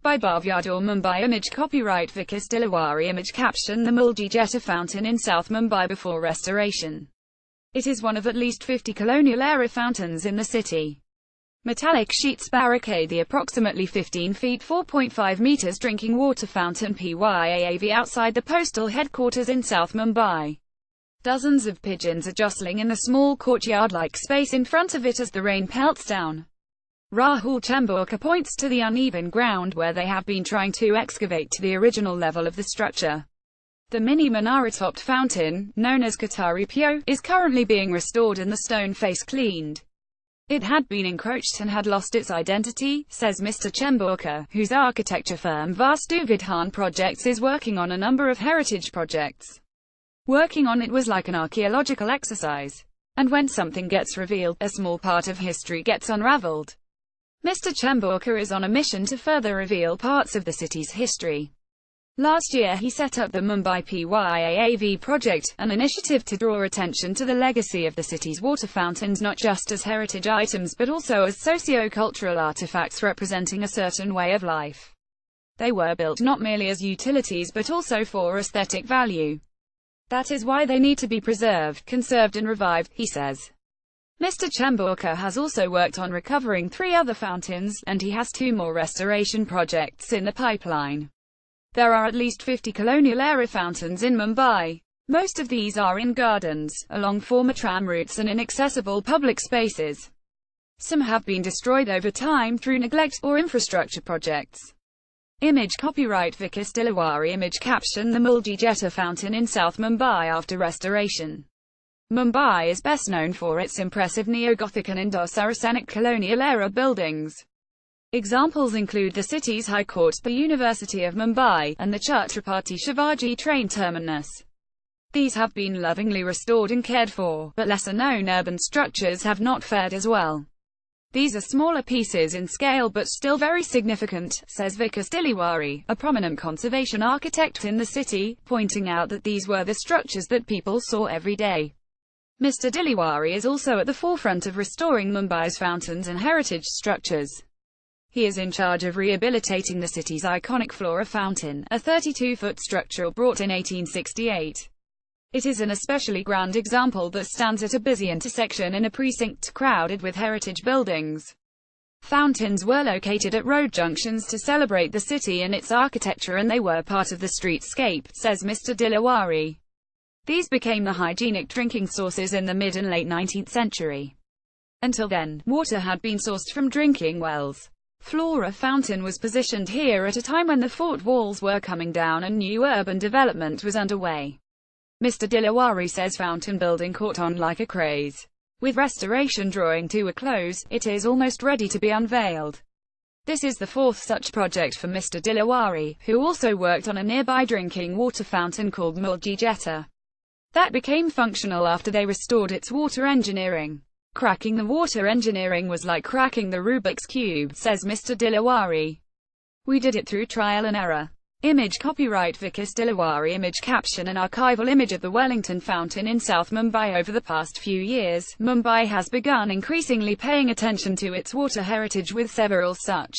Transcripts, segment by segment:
by Bhavyador, Mumbai. Image copyright Vikas Dilawari. Image caption: the Mulji Jetta fountain in South Mumbai before restoration. It is one of at least 50 colonial-era fountains in the city. Metallic sheets barricade the approximately 15 feet (4.5 meters) drinking water fountain PYAV outside the postal headquarters in South Mumbai. Dozens of pigeons are jostling in the small courtyard-like space in front of it as the rain pelts down. Rahul Chamborkar points to the uneven ground where they have been trying to excavate to the original level of the structure. The mini Minara-topped fountain, known as Qatari Pyo, is currently being restored and the stone face cleaned. It had been encroached and had lost its identity, says Mr. Chamborkar, whose architecture firm Vastu Vidhan Projects is working on a number of heritage projects. Working on it was like an archaeological exercise. And when something gets revealed, a small part of history gets unraveled. Mr. Chamborkar is on a mission to further reveal parts of the city's history. Last year he set up the Mumbai PYAV project, an initiative to draw attention to the legacy of the city's water fountains not just as heritage items but also as socio-cultural artifacts representing a certain way of life. They were built not merely as utilities but also for aesthetic value. That is why they need to be preserved, conserved and revived, he says. Mr. Chamborkar has also worked on recovering 3 other fountains, and he has 2 more restoration projects in the pipeline. There are at least 50 colonial-era fountains in Mumbai. Most of these are in gardens, along former tram routes and inaccessible public spaces. Some have been destroyed over time through neglect or infrastructure projects. Image copyright Vikas Dilawari. Image caption: the Mulji Jetta fountain in South Mumbai after restoration. Mumbai is best known for its impressive neo-Gothic and Indo-Saracenic colonial-era buildings. Examples include the city's High Court, the University of Mumbai, and the Chhatrapati Shivaji train terminus. These have been lovingly restored and cared for, but lesser-known urban structures have not fared as well. These are smaller pieces in scale but still very significant, says Vikas Dilawari, a prominent conservation architect in the city, pointing out that these were the structures that people saw every day. Mr. Dilawari is also at the forefront of restoring Mumbai's fountains and heritage structures. He is in charge of rehabilitating the city's iconic Flora fountain, a 32-foot structure brought in 1868. It is an especially grand example that stands at a busy intersection in a precinct crowded with heritage buildings. Fountains were located at road junctions to celebrate the city and its architecture, and they were part of the streetscape, says Mr. Dilawari. These became the hygienic drinking sources in the mid and late 19th century. Until then, water had been sourced from drinking wells. Flora fountain was positioned here at a time when the fort walls were coming down and new urban development was underway. Mr. Dilawari says fountain building caught on like a craze. With restoration drawing to a close, it is almost ready to be unveiled. This is the 4th such project for Mr. Dilawari, who also worked on a nearby drinking water fountain called Mulji Jetta. That became functional after they restored its water engineering. Cracking the water engineering was like cracking the Rubik's Cube, says Mr. Dilawari. We did it through trial and error. Image copyright Vikas Dilawari. Image caption: an archival image of the Wellington Fountain in South Mumbai. Over the past few years, Mumbai has begun increasingly paying attention to its water heritage with several such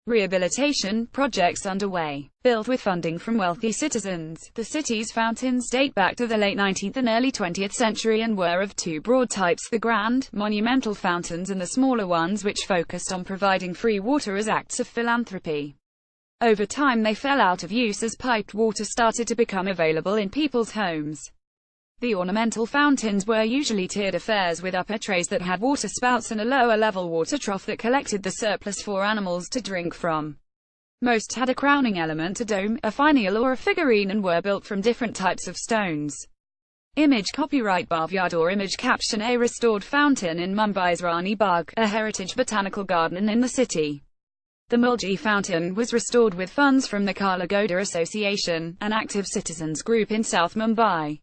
rehabilitation projects underway. Built with funding from wealthy citizens, the city's fountains date back to the late 19th and early 20th century and were of 2 broad types: the grand, monumental fountains and the smaller ones which focused on providing free water as acts of philanthropy. Over time they fell out of use as piped water started to become available in people's homes. The ornamental fountains were usually tiered affairs with upper trays that had water spouts and a lower-level water trough that collected the surplus for animals to drink from. Most had a crowning element, a dome, a finial or a figurine, and were built from different types of stones. Image copyright Bhavyador. Image caption: a restored fountain in Mumbai's Rani Bagh, a heritage botanical garden in the city. The Mulji fountain was restored with funds from the Kala Goda Association, an active citizens group in South Mumbai.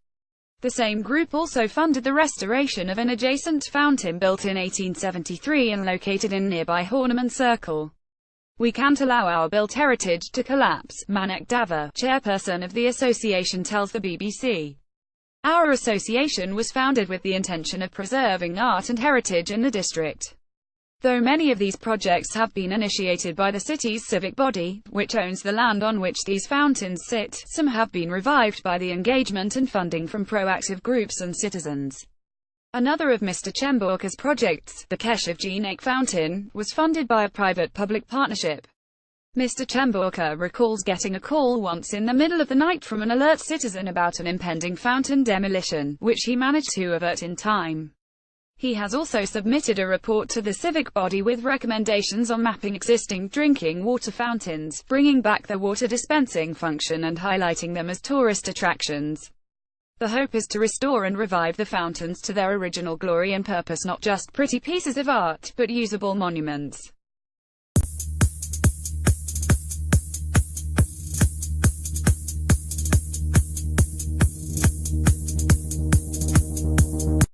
The same group also funded the restoration of an adjacent fountain built in 1873 and located in nearby Horniman Circle. We can't allow our built heritage to collapse, Manek Dava, chairperson of the association, tells the BBC. Our association was founded with the intention of preserving art and heritage in the district. Though many of these projects have been initiated by the city's civic body, which owns the land on which these fountains sit, some have been revived by the engagement and funding from proactive groups and citizens. Another of Mr. Chemborka's projects, the Keshavji Fountain, was funded by a private-public partnership. Mr. Chemborka recalls getting a call once in the middle of the night from an alert citizen about an impending fountain demolition, which he managed to avert in time. He has also submitted a report to the civic body with recommendations on mapping existing drinking water fountains, bringing back their water dispensing function and highlighting them as tourist attractions. The hope is to restore and revive the fountains to their original glory and purpose, not just pretty pieces of art, but usable monuments.